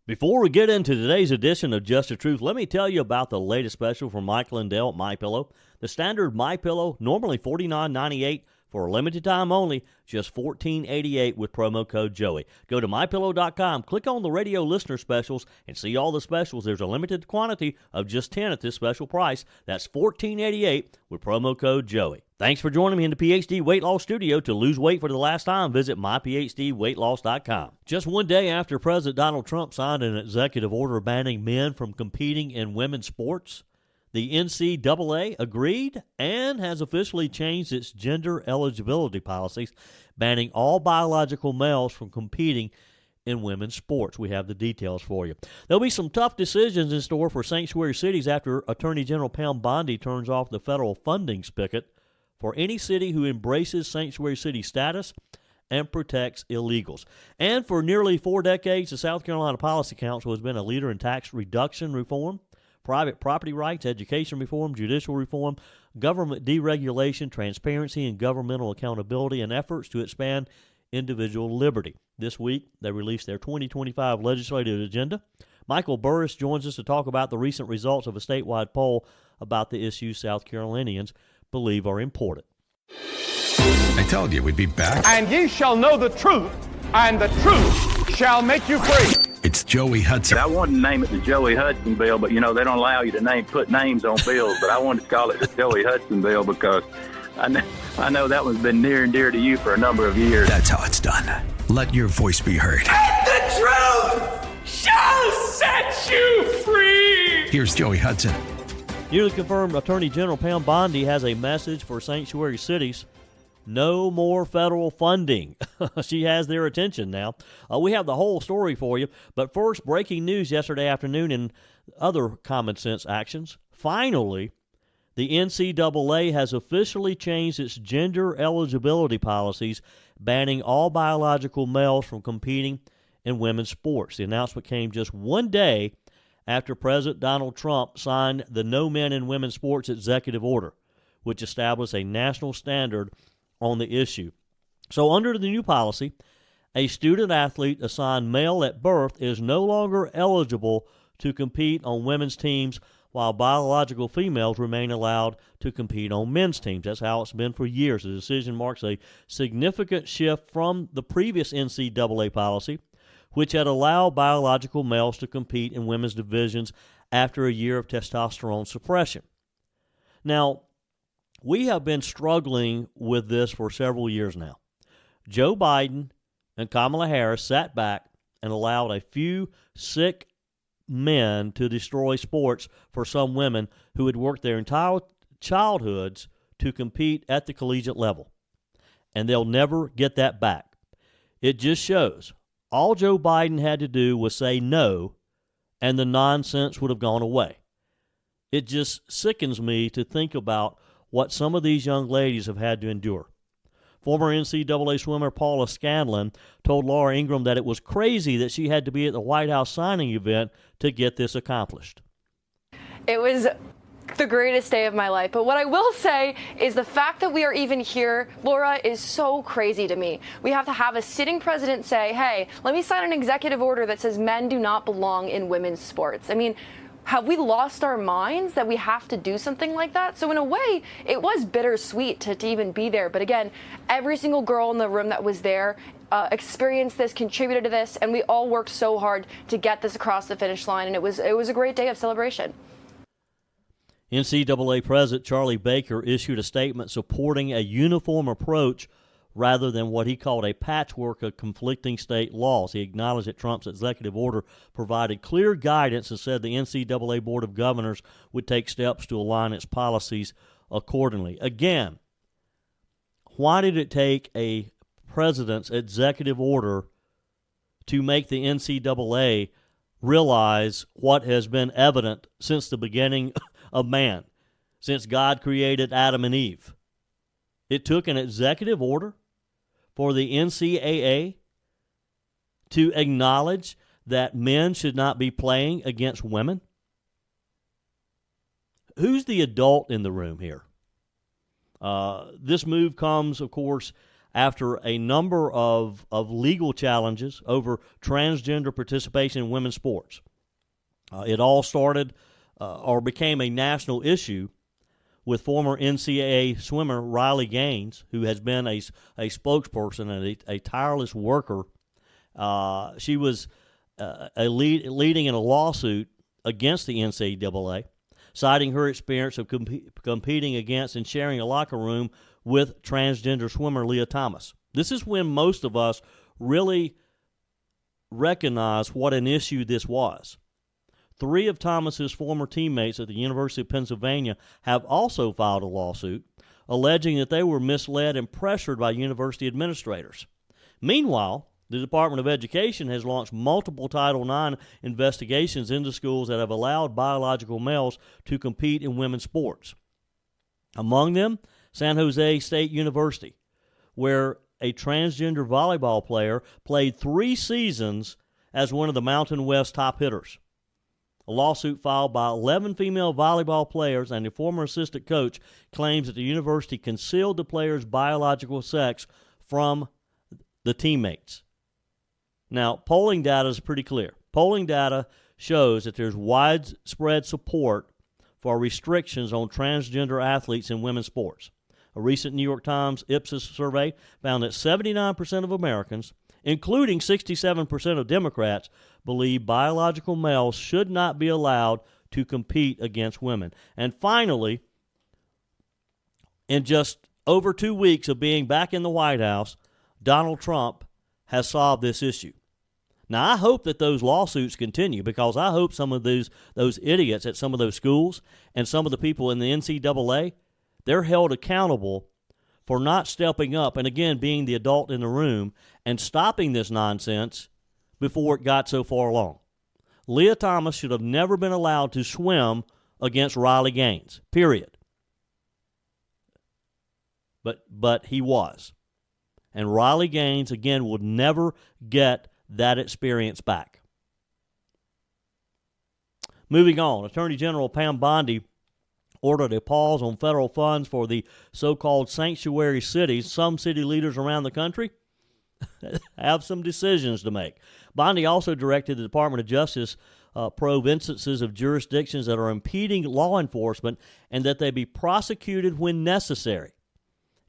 Before we get into today's edition of Just the Truth, let me tell you about the latest special from Mike Lindell at MyPillow. The standard MyPillow, normally $49.98 for a limited time only, just $14.88 with promo code Joey. Go to MyPillow.com, click on the radio listener specials, and see all the specials. There's a limited quantity of just 10 at this special price. That's $14.88 with promo code Joey. Thanks for joining me in the PhD Weight Loss Studio. To lose weight for the last time, visit myphdweightloss.com. Just one day after President Donald Trump signed an executive order banning men from competing in women's sports, the NCAA agreed and has officially changed its gender eligibility policies, banning all biological males from competing in women's sports. We have the details for you. There'll be some tough decisions in store for sanctuary cities after Attorney General Pam Bondi turns off the federal funding spigot for any city who embraces sanctuary city status and protects illegals. And for nearly 4 decades, the South Carolina Policy Council has been a leader in tax reduction reform, private property rights, education reform, judicial reform, government deregulation, transparency, and governmental accountability, and efforts to expand individual liberty. This week, they released their 2025 legislative agenda. Michael Burris joins us to talk about the recent results of a statewide poll about the issues South Carolinians believe are important. I told you we'd be back. And ye shall know the truth, and the truth shall make you free. It's Joey Hudson. I wanted to name it the Joey Hudson bill, but, they don't allow you to put names on bills. But I wanted to call it the Joey Hudson bill because I know that one's been near and dear to you for a number of years. That's how it's done. Let your voice be heard. And the truth shall set you free. Here's Joey Hudson. Newly confirmed Attorney General Pam Bondi has a message for sanctuary cities. No more federal funding. She has their attention now. We have the whole story for you. But first, breaking news yesterday afternoon and other common sense actions. Finally, the NCAA has officially changed its gender eligibility policies, banning all biological males from competing in women's sports. The announcement came just one day after President Donald Trump signed the No Men in Women's Sports Executive Order, which established a national standard on the issue. So under the new policy, a student athlete assigned male at birth is no longer eligible to compete on women's teams, while biological females remain allowed to compete on men's teams. That's how it's been for years. The decision marks a significant shift from the previous NCAA policy, which had allowed biological males to compete in women's divisions after a year of testosterone suppression. Now, we have been struggling with this for several years now. Joe Biden and Kamala Harris sat back and allowed a few sick men to destroy sports for some women who had worked their entire childhoods to compete at the collegiate level. And they'll never get that back. It just shows all Joe Biden had to do was say no, and the nonsense would have gone away. It just sickens me to think about what some of these young ladies have had to endure. Former NCAA swimmer Paula Scanlon told Laura Ingraham that it was crazy that she had to be at the White House signing event to get this accomplished. It was the greatest day of my life. But what I will say is the fact that we are even here, Laura, is so crazy to me. We have to have a sitting president say, hey, let me sign an executive order that says men do not belong in women's sports. I mean, have we lost our minds that we have to do something like that? So in a way, it was bittersweet to even be there. But again, every single girl in the room that was there experienced this, contributed to this, and we all worked so hard to get this across the finish line. And it was a great day of celebration. NCAA President Charlie Baker issued a statement supporting a uniform approach rather than what he called a patchwork of conflicting state laws. He acknowledged that Trump's executive order provided clear guidance and said the NCAA Board of Governors would take steps to align its policies accordingly. Again, why did it take a president's executive order to make the NCAA realize what has been evident since the beginning of man, since God created Adam and Eve? It took an executive order for the NCAA to acknowledge that men should not be playing against women. Who's the adult in the room here? This move comes, of course, after a number of legal challenges over transgender participation in women's sports. It all started or became a national issue with former NCAA swimmer Riley Gaines, who has been a spokesperson and a tireless worker. She was leading in a lawsuit against the NCAA, citing her experience of competing against and sharing a locker room with transgender swimmer Leah Thomas. This is when most of us really recognize what an issue this was. 3 of Thomas's former teammates at the University of Pennsylvania have also filed a lawsuit alleging that they were misled and pressured by university administrators. Meanwhile, the Department of Education has launched multiple Title IX investigations into schools that have allowed biological males to compete in women's sports. Among them, San Jose State University, where a transgender volleyball player played 3 seasons as one of the Mountain West top hitters. A lawsuit filed by 11 female volleyball players and a former assistant coach claims that the university concealed the players' biological sex from the teammates. Now, polling data is pretty clear. Polling data shows that there's widespread support for restrictions on transgender athletes in women's sports. A recent New York Times Ipsos survey found that 79% of Americans, including 67% of Democrats, believe biological males should not be allowed to compete against women. And finally, in just over 2 weeks of being back in the White House, Donald Trump has solved this issue. Now, I hope that those lawsuits continue, because I hope some of those idiots at some of those schools and some of the people in the NCAA, they're held accountable for not stepping up and, again, being the adult in the room and stopping this nonsense before it got so far along. Leah Thomas should have never been allowed to swim against Riley Gaines, period. But he was. And Riley Gaines, again, would never get that experience back. Moving on, Attorney General Pam Bondi ordered a pause on federal funds for the so-called sanctuary cities. Some city leaders around the country have some decisions to make. Bondi also directed the Department of Justice probe instances of jurisdictions that are impeding law enforcement and that they be prosecuted when necessary.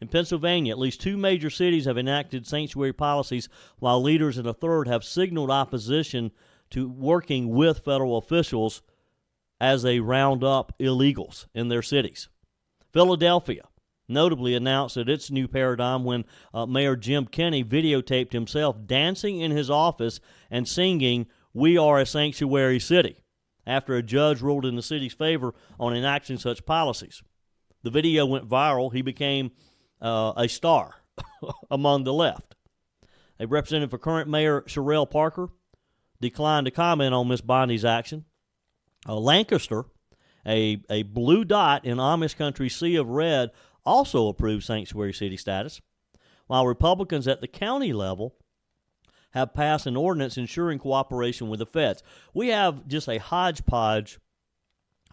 In Pennsylvania, at least 2 major cities have enacted sanctuary policies, while leaders in a third have signaled opposition to working with federal officials as they round up illegals in their cities. Philadelphia notably announced that its new paradigm when Mayor Jim Kenney videotaped himself dancing in his office and singing, "We are a sanctuary city," after a judge ruled in the city's favor on enacting such policies. The video went viral. He became a star among the left. A representative for current Mayor Sherrell Parker declined to comment on Ms. Bondi's action. Lancaster, a blue dot in Amish country sea of red, also approved sanctuary city status, while Republicans at the county level have passed an ordinance ensuring cooperation with the feds. We have just a hodgepodge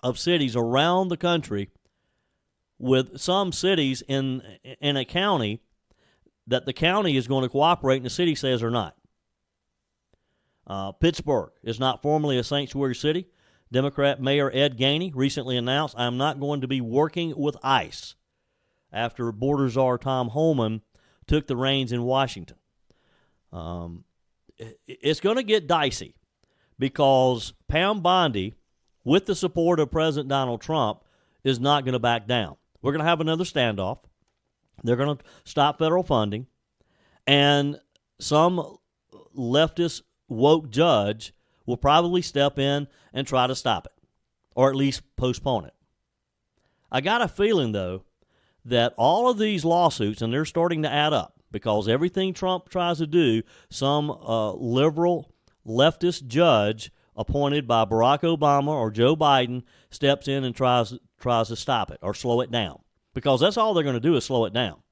of cities around the country, with some cities in a county that the county is going to cooperate and the city says they're not. Pittsburgh is not formally a sanctuary city. Democrat Mayor Ed Gainey recently announced, "I'm not going to be working with ICE," after border czar Tom Homan took the reins in Washington. It's going to get dicey because Pam Bondi, with the support of President Donald Trump, is not going to back down. We're going to have another standoff. They're going to stop federal funding, and some leftist woke judge will probably step in and try to stop it, or at least postpone it. I got a feeling, though, that all of these lawsuits, and they're starting to add up, because everything Trump tries to do, some liberal leftist judge appointed by Barack Obama or Joe Biden steps in and tries to stop it or slow it down, because that's all they're going to do is slow it down.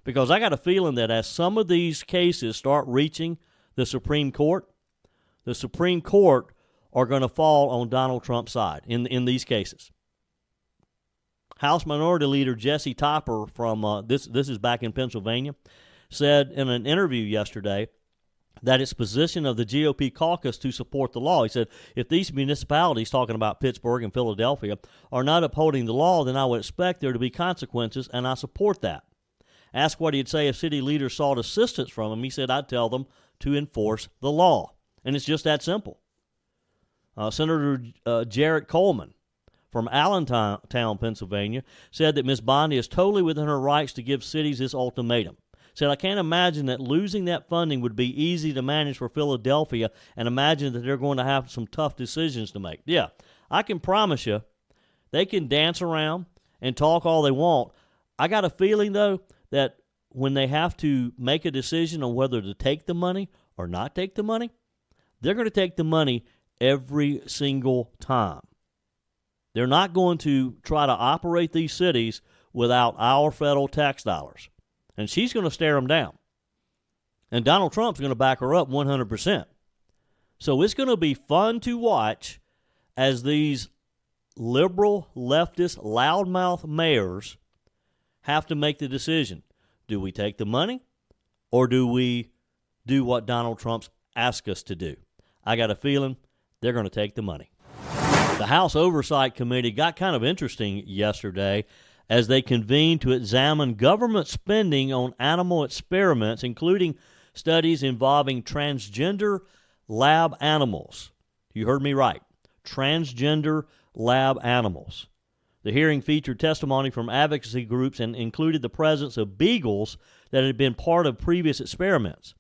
Because I got a feeling that as some of these cases start reaching the Supreme Court are going to fall on Donald Trump's side in these cases. House Minority Leader Jesse Topper from this is back in Pennsylvania, said in an interview yesterday that it's position of the GOP caucus to support the law. He said, if these municipalities, talking about Pittsburgh and Philadelphia, are not upholding the law, then I would expect there to be consequences, and I support that. Asked what he'd say if city leaders sought assistance from him, he said, I'd tell them to enforce the law. And it's just that simple. Senator Jarrett Coleman from Allentown, Pennsylvania, said that Ms. Bondi is totally within her rights to give cities this ultimatum. Said, I can't imagine that losing that funding would be easy to manage for Philadelphia, and imagine that they're going to have some tough decisions to make. Yeah, I can promise you they can dance around and talk all they want. I got a feeling, though, that when they have to make a decision on whether to take the money or not take the money, they're going to take the money every single time. They're not going to try to operate these cities without our federal tax dollars. And she's going to stare them down. And Donald Trump's going to back her up 100%. So it's going to be fun to watch as these liberal, leftist, loudmouth mayors have to make the decision. Do we take the money or do we do what Donald Trump's asked us to do? I got a feeling they're going to take the money. The House Oversight Committee got kind of interesting yesterday as they convened to examine government spending on animal experiments, including studies involving transgender lab animals. You heard me right. Transgender lab animals. The hearing featured testimony from advocacy groups and included the presence of beagles that had been part of previous experiments.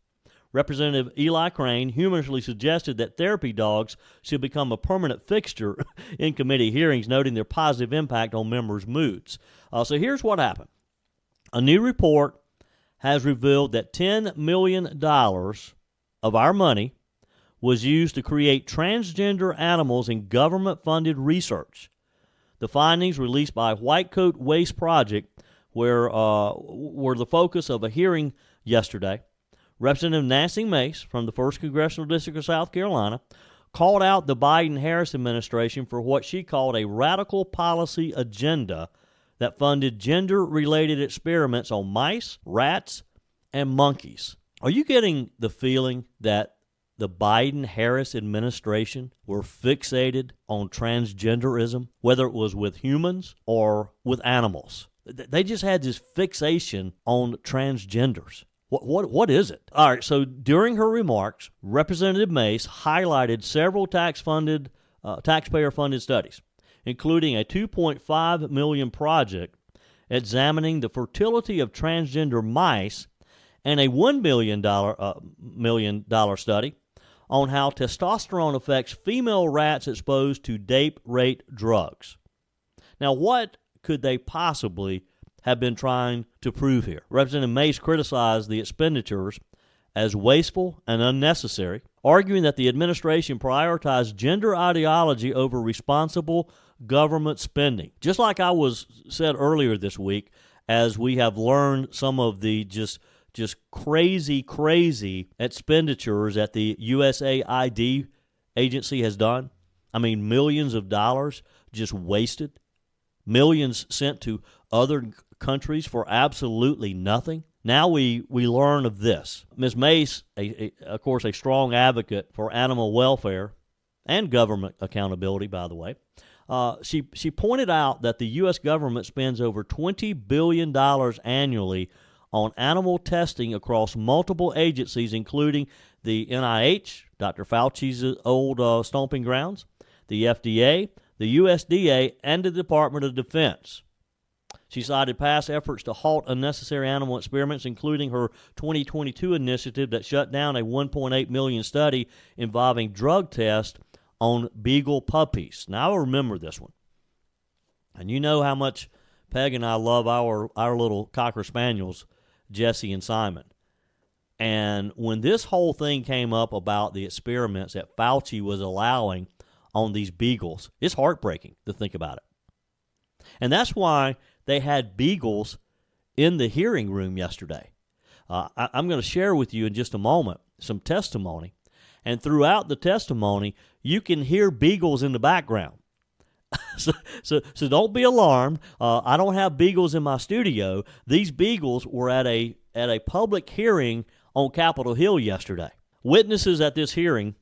Representative Eli Crane humorously suggested that therapy dogs should become a permanent fixture in committee hearings, noting their positive impact on members' moods. So here's what happened. A new report has revealed that $10 million of our money was used to create transgender animals in government-funded research. The findings released by White Coat Waste Project were the focus of a hearing yesterday. Representative Nancy Mace from the 1st Congressional District of South Carolina called out the Biden-Harris administration for what she called a radical policy agenda that funded gender-related experiments on mice, rats, and monkeys. Are you getting the feeling that the Biden-Harris administration were fixated on transgenderism, whether it was with humans or with animals? They just had this fixation on transgenders. What is it? All right, so during her remarks, Representative Mace highlighted several taxpayer-funded studies, including a $2.5 million project examining the fertility of transgender mice and a $1 million study on how testosterone affects female rats exposed to date-rape drugs. Now, what could they possibly have been trying to prove here? Representative Mace criticized the expenditures as wasteful and unnecessary, arguing that the administration prioritized gender ideology over responsible government spending. Just like I said earlier this week, as we have learned some of the just crazy expenditures that the USAID agency has done. I mean, millions of dollars just wasted. Millions sent to other countries for absolutely nothing. Now we learn of this. Ms. Mace, of course, a strong advocate for animal welfare and government accountability, by the way, she pointed out that the U.S. government spends over $20 billion annually on animal testing across multiple agencies, including the NIH, Dr. Fauci's old stomping grounds, the FDA, the USDA, and the Department of Defense. She cited past efforts to halt unnecessary animal experiments, including her 2022 initiative that shut down a $1.8 million study involving drug tests on beagle puppies. Now, I remember this one. And you know how much Peg and I love our little Cocker Spaniels, Jesse and Simon. And when this whole thing came up about the experiments that Fauci was allowing on these beagles, it's heartbreaking to think about it. And that's why they had beagles in the hearing room yesterday. I'm going to share with you in just a moment some testimony. And throughout the testimony, you can hear beagles in the background. So don't be alarmed. I don't have beagles in my studio. These beagles were at a public hearing on Capitol Hill yesterday. Witnesses at this hearing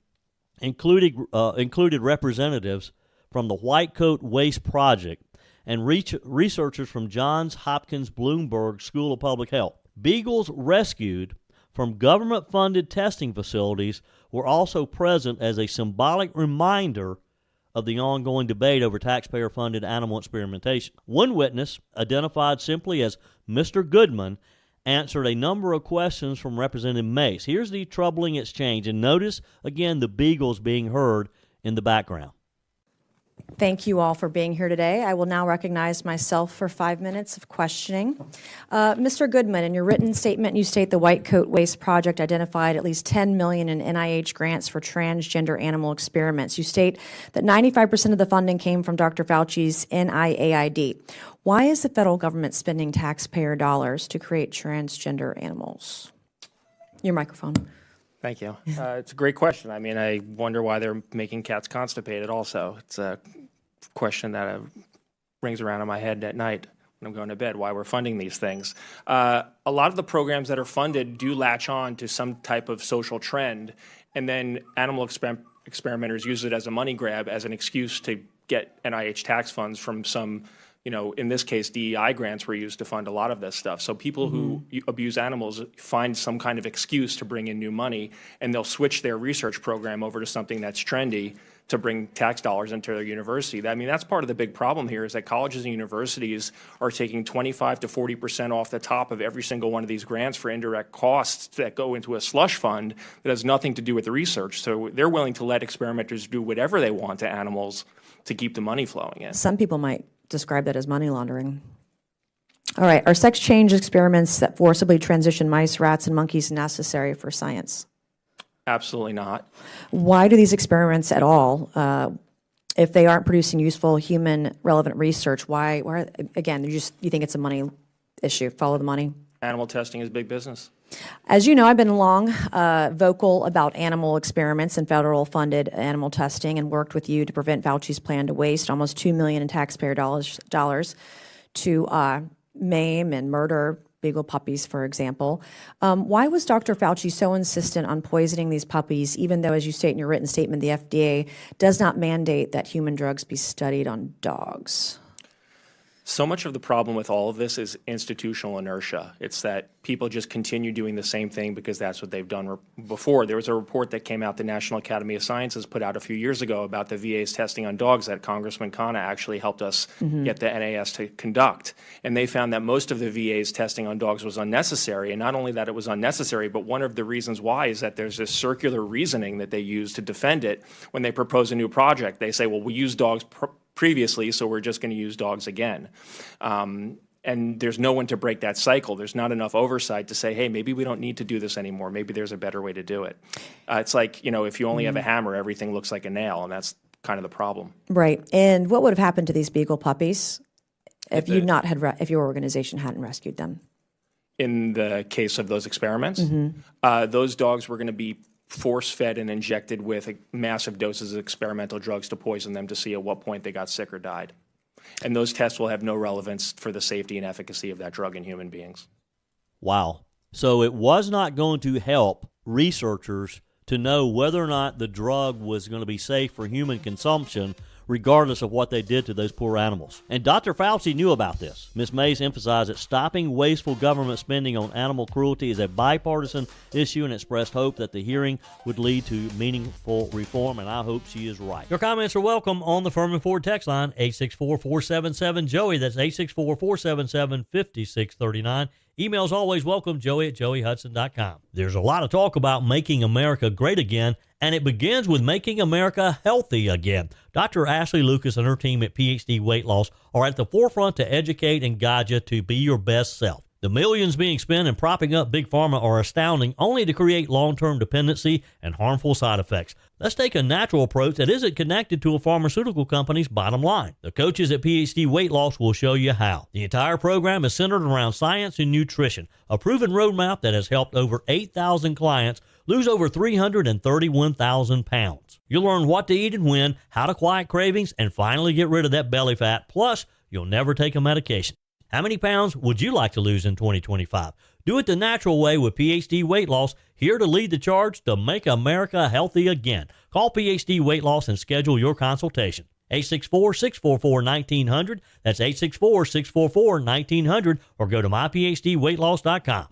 included representatives from the White Coat Waste Project and researchers from Johns Hopkins Bloomberg School of Public Health. Beagles rescued from government-funded testing facilities were also present as a symbolic reminder of the ongoing debate over taxpayer-funded animal experimentation. One witness, identified simply as Mr. Goodman, answered a number of questions from Representative Mace. Here's the troubling exchange, and notice, again, the beagles being heard in the background. Thank you all for being here today. I will now recognize myself for 5 minutes of questioning. Mr. Goodman, in your written statement, you state the White Coat Waste Project identified at least $10 million in NIH grants for transgender animal experiments. You state that 95% of the funding came from Dr. Fauci's NIAID. Why is the federal government spending taxpayer dollars to create transgender animals? Your microphone. Thank you. It's a great question. I mean, I wonder why they're making cats constipated also. It's a question that rings around in my head at night when I'm going to bed, why we're funding these things. A lot of the programs that are funded do latch on to some type of social trend, and then animal experimenters use it as a money grab, as an excuse to get NIH tax funds from some, in this case, DEI grants were used to fund a lot of this stuff. So people who abuse animals find some kind of excuse to bring in new money, and they'll switch their research program over to something that's trendy to bring tax dollars into their university. I mean, that's part of the big problem here, is that colleges and universities are taking 25 to 40% off the top of every single one of these grants for indirect costs that go into a slush fund that has nothing to do with the research. So they're willing to let experimenters do whatever they want to animals to keep the money flowing in. Some people might describe that as money laundering. All right, are sex change experiments that forcibly transition mice, rats, and monkeys necessary for science? Absolutely not. Why do these experiments at all, if they aren't producing useful human relevant research, why again, you think it's a money issue, follow the money? Animal testing is big business. As you know, I've been long vocal about animal experiments and federal funded animal testing, and worked with you to prevent Fauci's plan to waste almost $2 million in taxpayer dollars to maim and murder beagle puppies, for example. Why was Dr. Fauci so insistent on poisoning these puppies, even though, as you state in your written statement, the FDA does not mandate that human drugs be studied on dogs? So much of the problem with all of this is institutional inertia. It's that people just continue doing the same thing because that's what they've done before. There was a report that came out, the National Academy of Sciences put out a few years ago about the VA's testing on dogs that Congressman Khanna actually helped us get the NAS to conduct. And they found that most of the VA's testing on dogs was unnecessary. And not only that it was unnecessary, but one of the reasons why is that there's this circular reasoning that they use to defend it when they propose a new project. They say, well, we use dogs previously, so we're just going to use dogs again. And there's no one to break that cycle. There's not enough oversight to say, hey, maybe we don't need to do this anymore. Maybe there's a better way to do it. It's like, if you only have a hammer, everything looks like a nail, and that's kind of the problem. Right. And what would have happened to these beagle puppies if if your organization hadn't rescued them? In the case of those experiments, those dogs were going to be force-fed and injected with massive doses of experimental drugs to poison them to see at what point they got sick or died. And those tests will have no relevance for the safety and efficacy of that drug in human beings. Wow. So it was not going to help researchers to know whether or not the drug was going to be safe for human consumption, regardless of what they did to those poor animals. And Dr. Fauci knew about this. Ms. Mays emphasized that stopping wasteful government spending on animal cruelty is a bipartisan issue, and expressed hope that the hearing would lead to meaningful reform, and I hope she is right. Your comments are welcome on the Furman Ford text line, 864-477-JOEY. That's 864-477-5639. Emails always welcome, joey@joeyhudson.com. There's a lot of talk about making America great again, and it begins with making America healthy again. Dr. Ashley Lucas and her team at PhD Weight Loss are at the forefront to educate and guide you to be your best self. The millions being spent in propping up Big Pharma are astounding, only to create long-term dependency and harmful side effects. Let's take a natural approach that isn't connected to a pharmaceutical company's bottom line. The coaches at PhD Weight Loss will show you how. The entire program is centered around science and nutrition, a proven roadmap that has helped over 8,000 clients lose over 331,000 pounds. You'll learn what to eat and when, how to quiet cravings, and finally get rid of that belly fat. Plus, you'll never take a medication. How many pounds would you like to lose in 2025? Do it the natural way with PhD Weight Loss, here to lead the charge to make America healthy again. Call PhD Weight Loss and schedule your consultation. 864-644-1900. That's 864-644-1900. Or go to myphdweightloss.com.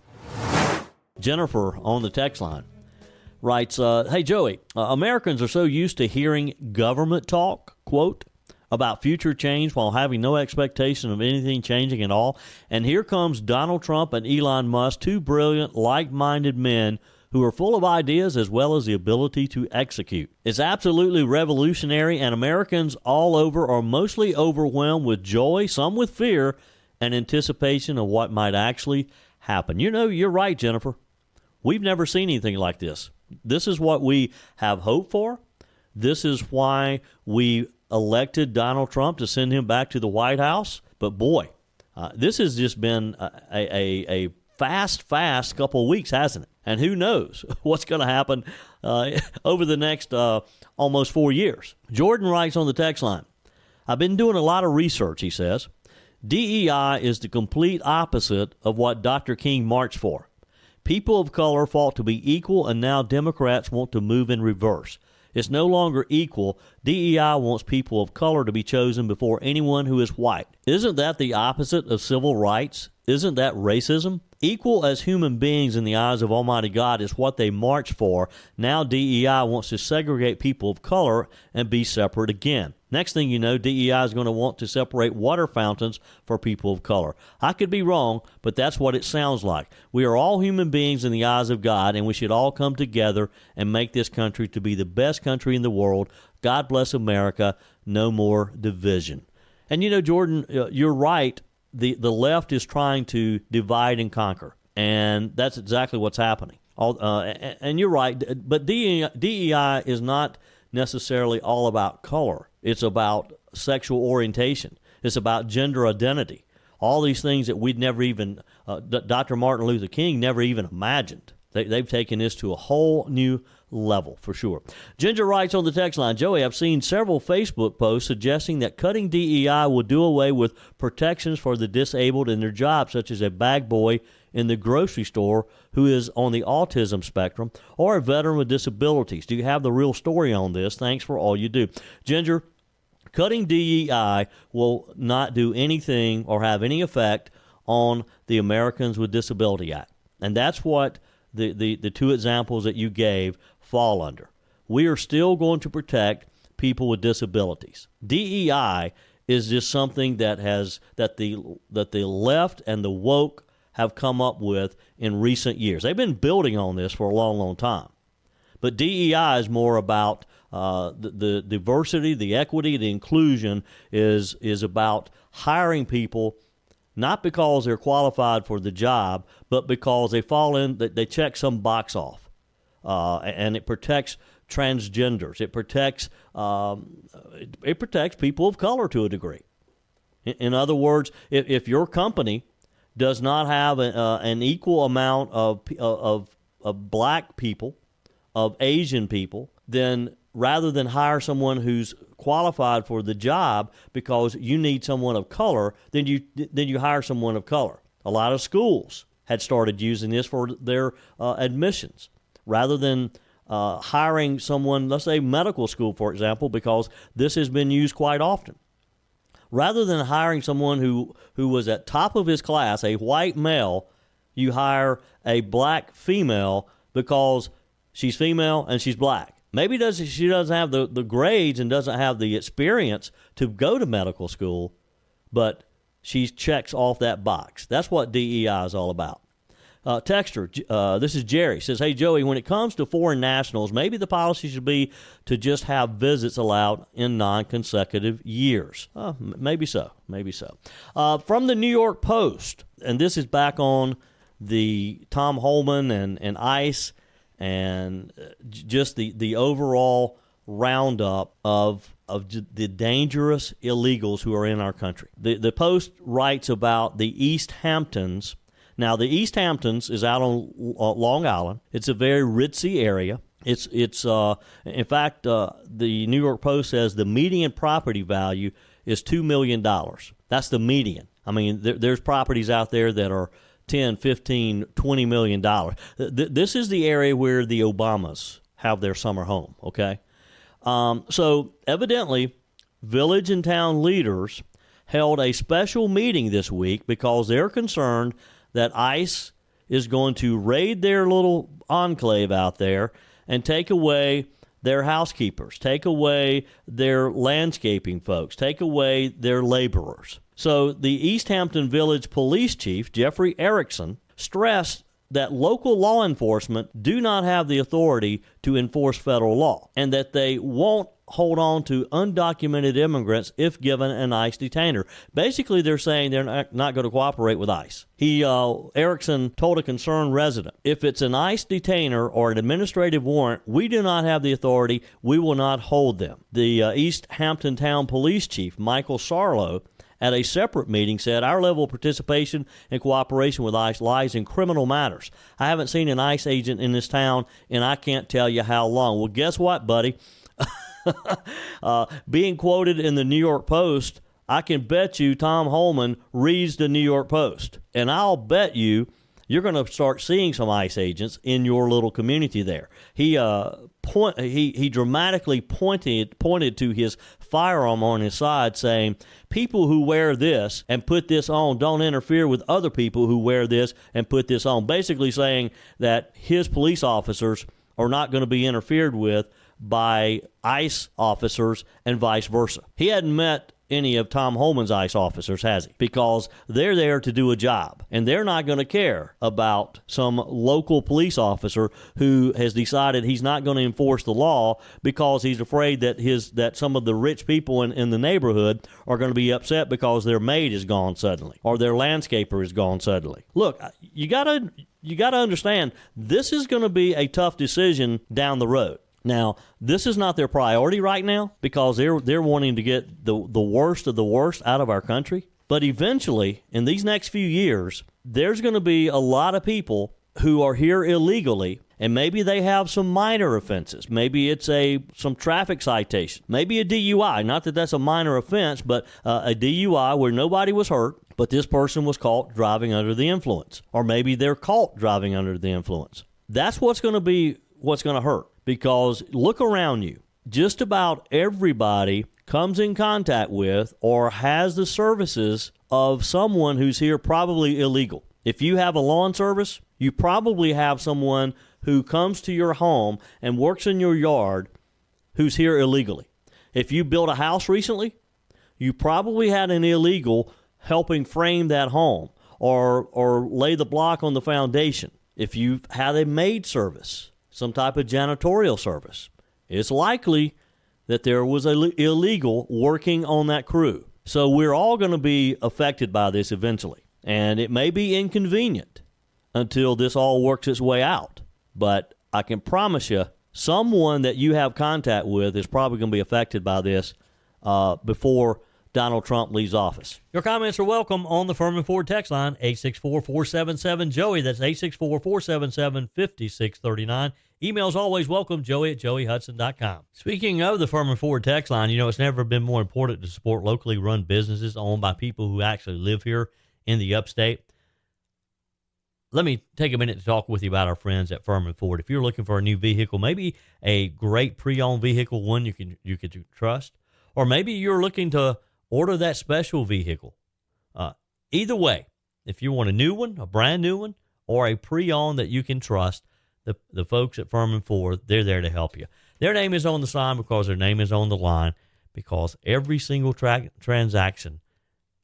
Jennifer on the text line writes, hey, Joey, Americans are so used to hearing government talk, quote, about future change while having no expectation of anything changing at all. And here comes Donald Trump and Elon Musk, two brilliant, like-minded men who are full of ideas as well as the ability to execute. It's absolutely revolutionary, and Americans all over are mostly overwhelmed with joy, some with fear, and anticipation of what might actually happen. You know, you're right, Jennifer. We've never seen anything like this. This is what we have hope for. This is why we elected Donald Trump to send him back to the White House. But boy, this has just been a fast couple of weeks, hasn't it? And who knows what's going to happen over the next almost 4 years. Jordan writes on the text line, I've been doing a lot of research, he says. DEI is the complete opposite of what Dr. King marched for. People of color fought to be equal, and now Democrats want to move in reverse. It's no longer equal. DEI wants people of color to be chosen before anyone who is white. Isn't that the opposite of civil rights? Isn't that racism? Equal as human beings in the eyes of Almighty God is what they march for. Now DEI wants to segregate people of color and be separate again. Next thing you know, DEI is going to want to separate water fountains for people of color. I could be wrong, but that's what it sounds like. We are all human beings in the eyes of God, and we should all come together and make this country to be the best country in the world. God bless America. No more division. And you know, Jordan, you're right. The left is trying to divide and conquer, and that's exactly what's happening. And you're right, but DEI is not necessarily all about color. It's about sexual orientation. It's about gender identity. All these things that we'd never even, Dr. Martin Luther King never even imagined. They've taken this to a whole new level, for sure. Ginger writes on the text line, Joey, I've seen several Facebook posts suggesting that cutting DEI will do away with protections for the disabled in their jobs, such as a bag boy in the grocery store who is on the autism spectrum or a veteran with disabilities. Do you have the real story on this? Thanks for all you do. Ginger, cutting DEI will not do anything or have any effect on the Americans with Disability Act. And that's what the two examples that you gave fall under. We are still going to protect people with disabilities. DEI is just something that the left and the woke have come up with in recent years. They've been building on this for a long, long time. But DEI is more about the diversity, the equity, the inclusion is about hiring people not because they're qualified for the job, but because they fall in, they check some box off. And it protects transgenders. It protects people of color to a degree. In other words, if your company does not have an equal amount of black people, of Asian people, then rather than hire someone who's qualified for the job because you need someone of color, then you hire someone of color. A lot of schools had started using this for their admissions. Rather than hiring someone, let's say medical school, for example, because this has been used quite often. Rather than hiring someone who was at top of his class, a white male, you hire a black female because she's female and she's black. Maybe she doesn't have the grades and doesn't have the experience to go to medical school, but she checks off that box. That's what DEI is all about. Texter, this is Jerry, says, hey, Joey, when it comes to foreign nationals, maybe the policy should be to just have visits allowed in non-consecutive years. Maybe so. From the New York Post, and this is back on the Tom Holman and ICE and just the overall roundup of the dangerous illegals who are in our country. The Post writes about the East Hamptons. Now, the East Hamptons is out on Long Island. It's a very ritzy area. It's in fact, the New York Post says the median property value is $2 million. That's the median. I mean, there's properties out there that are 10, 15, $20 million. This is the area where the Obamas have their summer home, okay? So evidently, village and town leaders held a special meeting this week because they're concerned that ICE is going to raid their little enclave out there and take away their housekeepers, take away their landscaping folks, take away their laborers. So the East Hampton Village Police Chief, Jeffrey Erickson, stressed that local law enforcement do not have the authority to enforce federal law and that they won't hold on to undocumented immigrants if given an ICE detainer. Basically, they're saying they're not going to cooperate with ICE. Erickson told a concerned resident, if it's an ICE detainer or an administrative warrant, we do not have the authority. We will not hold them. The East Hampton Town Police Chief, Michael Sarlo, at a separate meeting said, our level of participation and cooperation with ICE lies in criminal matters. I haven't seen an ICE agent in this town, and I can't tell you how long. Well, guess what, buddy? Being quoted in the New York Post, I can bet you Tom Holman reads the New York Post. And I'll bet you're going to start seeing some ICE agents in your little community there. He dramatically pointed to his firearm on his side, saying, people who wear this and put this on don't interfere with other people who wear this and put this on. Basically saying that his police officers are not going to be interfered with by ICE officers and vice versa. He hadn't met any of Tom Holman's ICE officers, has he? Because they're there to do a job, and they're not going to care about some local police officer who has decided he's not going to enforce the law because he's afraid that some of the rich people in the neighborhood are going to be upset because their maid is gone suddenly or their landscaper is gone suddenly. Look, you got to understand, this is going to be a tough decision down the road. Now, this is not their priority right now because they're wanting to get the worst of the worst out of our country. But eventually, in these next few years, there's going to be a lot of people who are here illegally, and maybe they have some minor offenses. Maybe it's some traffic citation. Maybe a DUI. Not that that's a minor offense, but a DUI where nobody was hurt, but this person was caught driving under the influence. Or maybe they're caught driving under the influence. That's what's going to hurt. Because look around you. Just about everybody comes in contact with or has the services of someone who's here probably illegal. If you have a lawn service, you probably have someone who comes to your home and works in your yard who's here illegally. If you built a house recently, you probably had an illegal helping frame that home or lay the block on the foundation. If you've had a maid service, some type of janitorial service, it's likely that there was an illegal working on that crew. So we're all going to be affected by this eventually. And it may be inconvenient until this all works its way out. But I can promise you, someone that you have contact with is probably going to be affected by this before Donald Trump leaves office. Your comments are welcome on the Furman Ford text line, 864-477-JOEY. That's 864-477-5639. Emails always welcome, joey@joeyhudson.com. Speaking of the Furman Ford text line, it's never been more important to support locally run businesses owned by people who actually live here in the upstate. Let me take a minute to talk with you about our friends at Furman Ford. If you're looking for a new vehicle, maybe a great pre-owned vehicle, one you can trust, or maybe you're looking to order that special vehicle. Either way, if you want a new one, a brand new one, or a pre-owned that you can trust, the folks at Furman Ford, they're there to help you. Their name is on the sign because their name is on the line, because every single transaction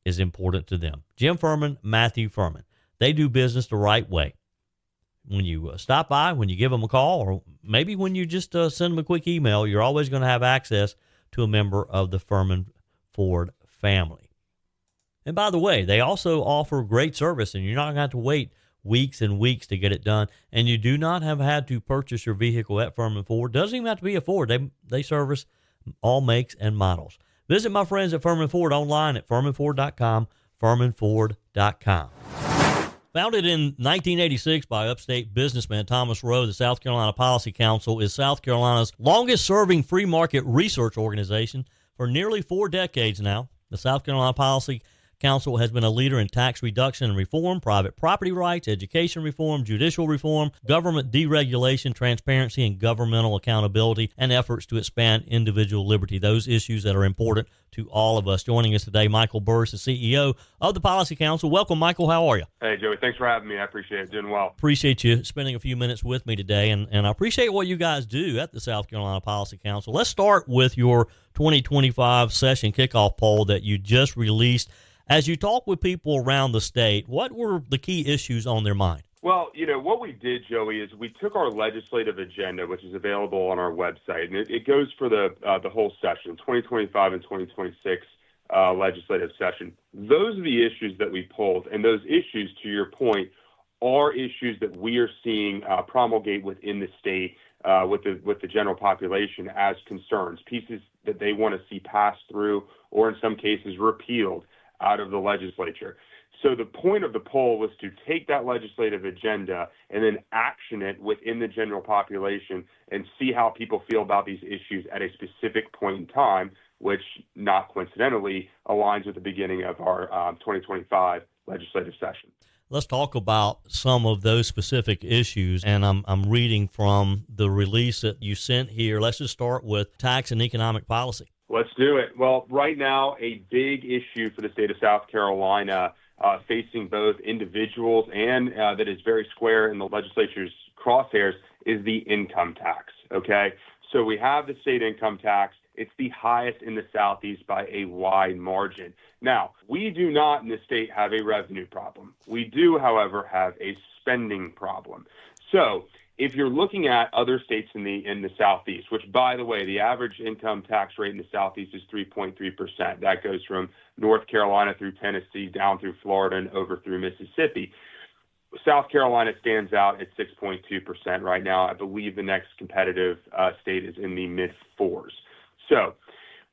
is important to them. Jim Furman, Matthew Furman. They do business the right way. When you stop by, when you give them a call, or maybe when you just send them a quick email, you're always going to have access to a member of the Furman Ford family. And by the way, they also offer great service, and you're not going to have to wait weeks and weeks to get it done. And you do not have had to purchase your vehicle at Furman Ford. Doesn't even have to be a Ford. They service all makes and models. Visit my friends at Furman Ford online at FurmanFord.com, FurmanFord.com. Founded in 1986 by upstate businessman Thomas Rowe, the South Carolina Policy Council is South Carolina's longest-serving free market research organization for nearly 4 decades now. The South Carolina Policy Council has been a leader in tax reduction and reform, private property rights, education reform, judicial reform, government deregulation, transparency, and governmental accountability, and efforts to expand individual liberty, those issues that are important to all of us. Joining us today, Michael Burris, the CEO of the Policy Council. Welcome, Michael. How are you? Hey, Joey. Thanks for having me. I appreciate it. Doing well. Appreciate you spending a few minutes with me today, and I appreciate what you guys do at the South Carolina Policy Council. Let's start with your 2025 session kickoff poll that you just released. As you talk with people around the state, what were the key issues on their mind? Well, what we did, Joey, is we took our legislative agenda, which is available on our website, and it goes for the whole session, 2025 and 2026 legislative session. Those are the issues that we pulled, and those issues, to your point, are issues that we are seeing promulgate within the state with the general population as concerns, pieces that they want to see passed through or in some cases repealed out of the legislature. So the point of the poll was to take that legislative agenda and then action it within the general population and see how people feel about these issues at a specific point in time, which not coincidentally aligns with the beginning of our 2025 legislative session. Let's talk about some of those specific issues, and I'm reading from the release that you sent here. Let's just start with tax and economic policy. Let's do it. Well, right now, a big issue for the state of South Carolina facing both individuals and that is very square in the legislature's crosshairs is the income tax, okay? So we have the state income tax. It's the highest in the Southeast by a wide margin. Now, we do not in the state have a revenue problem. We do, however, have a spending problem. So if you're looking at other states in the Southeast, which, by the way, the average income tax rate in the Southeast is 3.3%. That goes from North Carolina through Tennessee, down through Florida, and over through Mississippi. South Carolina stands out at 6.2% right now. I believe the next competitive state is in the mid-4s. So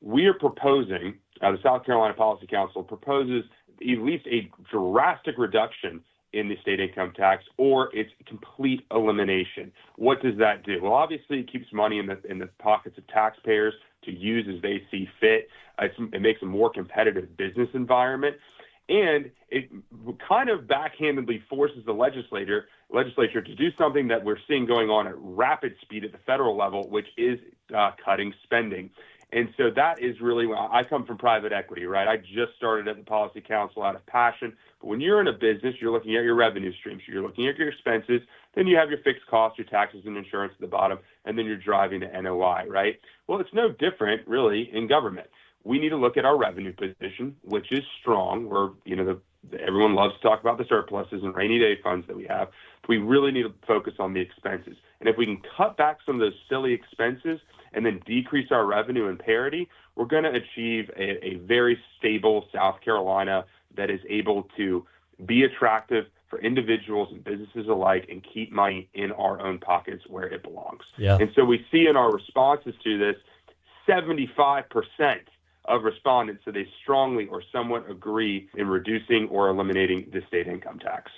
we are proposing, the South Carolina Policy Council proposes at least a drastic reduction in the state income tax or its complete elimination. What does that do? Well, obviously, it keeps money in the pockets of taxpayers to use as they see fit. It makes a more competitive business environment, and it kind of backhandedly forces the legislature to do something that we're seeing going on at rapid speed at the federal level, which is cutting spending. And so that is really, I come from private equity, right? I just started at the Policy Council out of passion. But when you're in a business, you're looking at your revenue streams. You're looking at your expenses. Then you have your fixed costs, your taxes and insurance at the bottom, and then you're driving to NOI, right? Well, it's no different, really, in government. We need to look at our revenue position, which is strong. Everyone loves to talk about the surpluses and rainy day funds that we have. But we really need to focus on the expenses. And if we can cut back some of those silly expenses and then decrease our revenue and parity, we're going to achieve a very stable South Carolina that is able to be attractive for individuals and businesses alike and keep money in our own pockets where it belongs. Yeah. And so we see in our responses to this, 75% of respondents said they strongly or somewhat agree in reducing or eliminating the state income tax.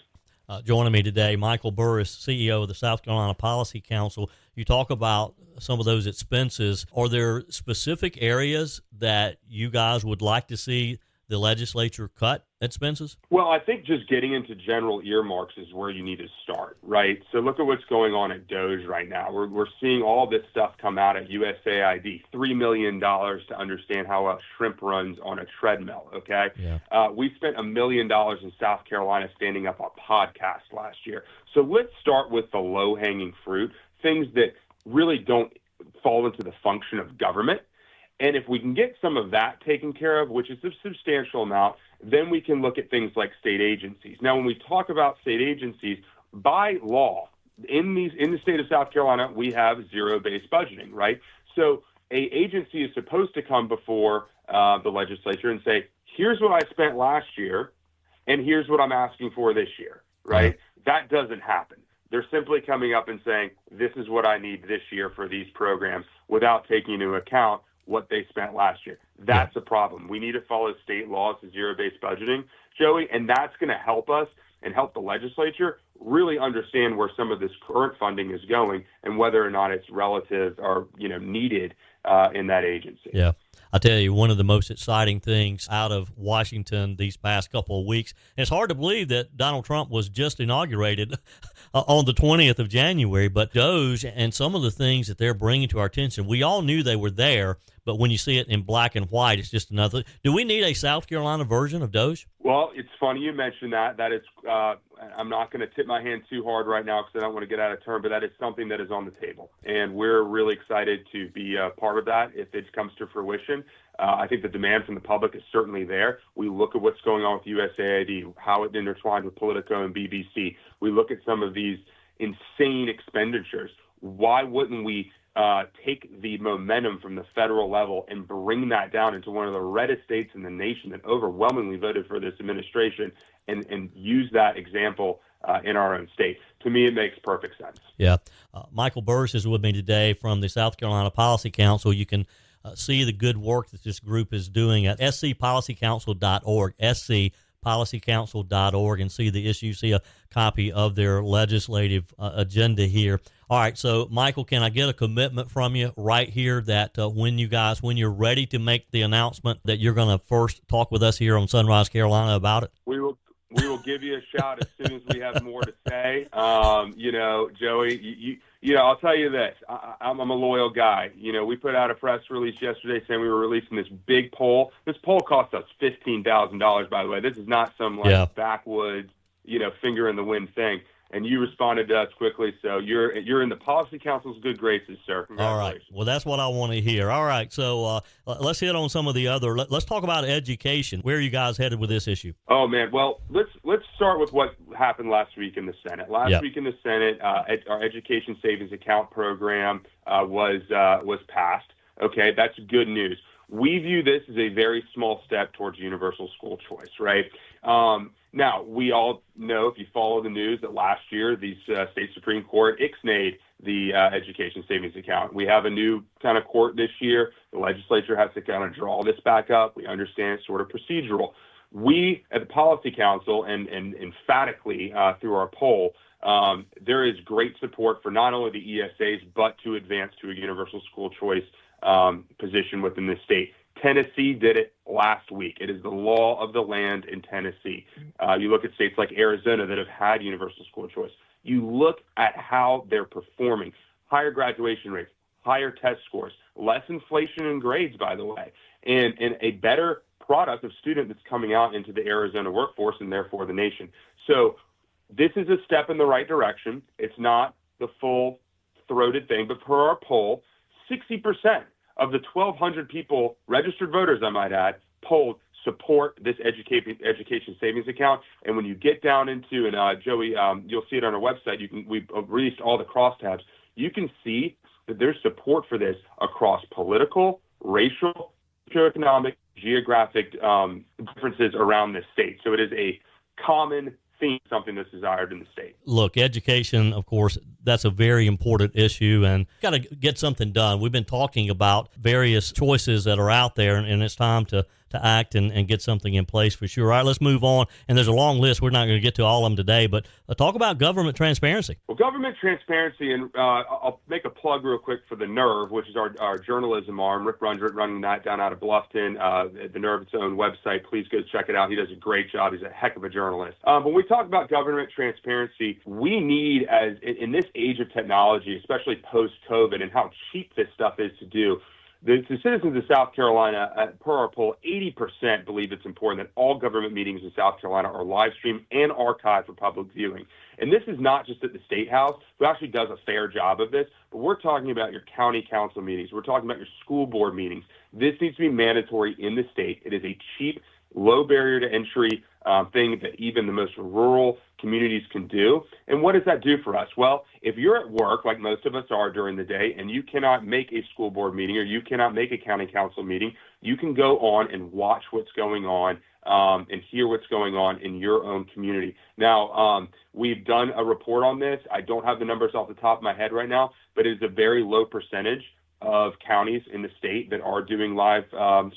Joining me today, Michael Burris, CEO of the South Carolina Policy Council. You talk about some of those expenses. Are there specific areas that you guys would like to see the legislature cut expenses? Well, I think just getting into general earmarks is where you need to start, right? So look at what's going on at DOGE right now. We're seeing all this stuff come out at USAID, $3 million to understand how a shrimp runs on a treadmill, okay? Yeah. We spent $1 million in South Carolina standing up a podcast last year. So let's start with the low-hanging fruit, things that really don't fall into the function of government. And if we can get some of that taken care of, which is a substantial amount, then we can look at things like state agencies. Now, when we talk about state agencies, by law, in the state of South Carolina, we have zero-based budgeting, right? So an agency is supposed to come before the legislature and say, here's what I spent last year, and here's what I'm asking for this year, right? Mm-hmm. That doesn't happen. They're simply coming up and saying, this is what I need this year for these programs without taking into account what they spent last year. That's a problem. We need to follow state laws to zero-based budgeting, Joey, and that's going to help us and help the legislature really understand where some of this current funding is going and whether or not it's relative or, needed in that agency. Yeah. I tell you, one of the most exciting things out of Washington these past couple of weeks, and it's hard to believe that Donald Trump was just inaugurated on the 20th of January, but DOGE and some of the things that they're bringing to our attention, we all knew they were there, but when you see it in black and white, it's just another. Do we need a South Carolina version of DOGE? Well, it's funny you mentioned that. That is, I'm not going to tip my hand too hard right now because I don't want to get out of turn, but that is something that is on the table. And we're really excited to be a part of that if it comes to fruition. I think the demand from the public is certainly there. We look at what's going on with USAID, how it intertwined with Politico and BBC. We look at some of these insane expenditures. Why wouldn't we take the momentum from the federal level and bring that down into one of the reddest states in the nation that overwhelmingly voted for this administration and use that example in our own state? To me, it makes perfect sense. Yeah. Michael Burris is with me today from the South Carolina Policy Council. You can see the good work that this group is doing at scpolicycouncil.org, scpolicycouncil.org, and see the issue, see a copy of their legislative agenda here. All right, so Michael, can I get a commitment from you right here that when you're ready to make the announcement that you're going to first talk with us here on Sunrise Carolina about it? We will give you a shout as soon as we have more to say. Joey, I'll tell you this. I'm a loyal guy. We put out a press release yesterday saying we were releasing this big poll. This poll cost us $15,000, by the way. This is not some backwoods, finger in the wind thing. And you responded to us quickly, so you're in the Policy Council's good graces, sir. All right. Well, that's what I want to hear. All right, so let's hit on some of the other. Let's talk about education. Where are you guys headed with this issue? Oh man, well let's start with what happened last week in the Senate. Last week in the Senate, our Education Savings Account program was passed. Okay, that's good news. We view this as a very small step towards universal school choice, right? Now, we all know, if you follow the news, that last year the state Supreme Court ixnayed the education savings account. We have a new kind of court this year. The legislature has to kind of draw this back up. We understand it's sort of procedural. We, at the Policy Council, and emphatically through our poll, there is great support for not only the ESAs, but to advance to a universal school choice position within the state. Tennessee did it last week. It is the law of the land in Tennessee. You look at states like Arizona that have had universal school choice. You look at how they're performing. Higher graduation rates, higher test scores, less inflation in grades, by the way, and a better product of student that's coming out into the Arizona workforce and therefore the nation. So this is a step in the right direction. It's not the full-throated thing, but per our poll, 60% of the 1,200 people, registered voters, I might add, polled support this education savings account. And when you get down into, and Joey, you'll see it on our website, we've released all the crosstabs. You can see that there's support for this across political, racial, socioeconomic, geographic differences around this state. So it is a common theme, something that's desired in the state. Look, education, of course, that's a very important issue, and got to get something done. We've been talking about various choices that are out there, and it's time to act and get something in place for sure. All right, let's move on. And there's a long list. We're not going to get to all of them today, but talk about government transparency. Well, government transparency, and I'll make a plug real quick for the NERV, which is our journalism arm. Rick Rundert running that down out of Bluffton. The NERV, its own website. Please go check it out. He does a great job. He's a heck of a journalist. When we talk about government transparency, we need, as in this age of technology, especially post-COVID, and how cheap this stuff is to do, the citizens of South Carolina, per our poll, 80% believe it's important that all government meetings in South Carolina are live streamed and archived for public viewing. And this is not just at the State House, who actually does a fair job of this, but we're talking about your county council meetings. We're talking about your school board meetings. This needs to be mandatory in the state. It is a cheap, low barrier to entry thing that even the most rural communities can do. And what does that do for us? Well, if you're at work, like most of us are during the day, and you cannot make a school board meeting or you cannot make a county council meeting, you can go on and watch what's going on and hear what's going on in your own community. Now, we've done a report on this. I don't have the numbers off the top of my head right now, but it is a very low percentage of counties in the state that are doing live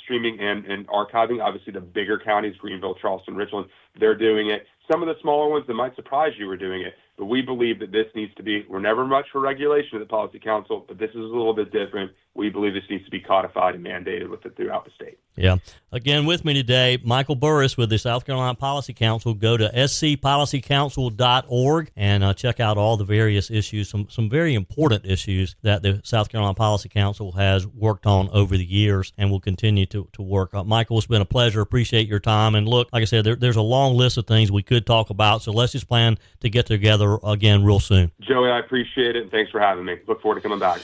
streaming and archiving. Obviously, the bigger counties, Greenville, Charleston, Richland, they're doing it. Some of the smaller ones that might surprise you are doing it. But we believe that this needs to be, we're never much for regulation at the Policy Council, but this is a little bit different. We believe this needs to be codified and mandated throughout the state. Yeah. Again, with me today, Michael Burris with the South Carolina Policy Council. Go to scpolicycouncil.org and check out all the various issues, some very important issues that the South Carolina Policy Council has worked on over the years and will continue to work on. Michael, it's been a pleasure. Appreciate your time. And look, like I said, there's a long list of things we could talk about, so let's just plan to get together again real soon. Joey, I appreciate it, and thanks for having me. Look forward to coming back.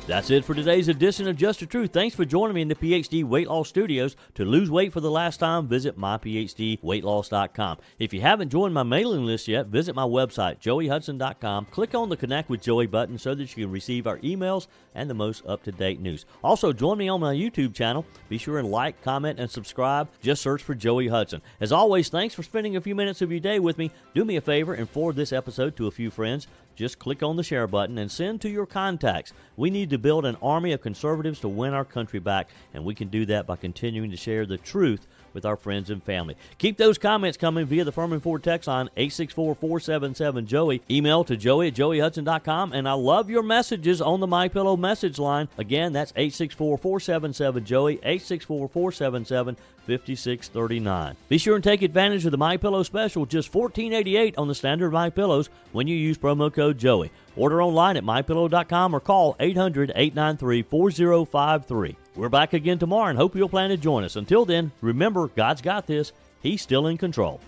That's it for today's edition of Just the Truth. Thanks for joining me in the PhD Weight Loss Studios. To lose weight for the last time, visit myphdweightloss.com. If you haven't joined my mailing list yet, visit my website, joeyhudson.com. Click on the Connect with Joey button so that you can receive our emails and the most up-to-date news. Also, join me on my YouTube channel. Be sure and like, comment, and subscribe. Just search for Joey Hudson. As always, thanks for spending a few minutes of your day with me. Do me a favor and forward this episode to a few friends. Just click on the share button and send to your contacts. We need to build an army of conservatives to win our country back, and we can do that by continuing to share the truth with our friends and family. Keep those comments coming via the Furman Ford text line 864-477-JOEY. Email to joey@joeyhudson.com, and I love your messages on the MyPillow message line. Again, that's 864-477-JOEY, 864-477-5639. Be sure and take advantage of the MyPillow special, just $14.88 on the standard MyPillows when you use promo code Joey. Order online at mypillow.com or call 800-893-4053. We're back again tomorrow and hope you'll plan to join us. Until then, remember, God's got this. He's still in control.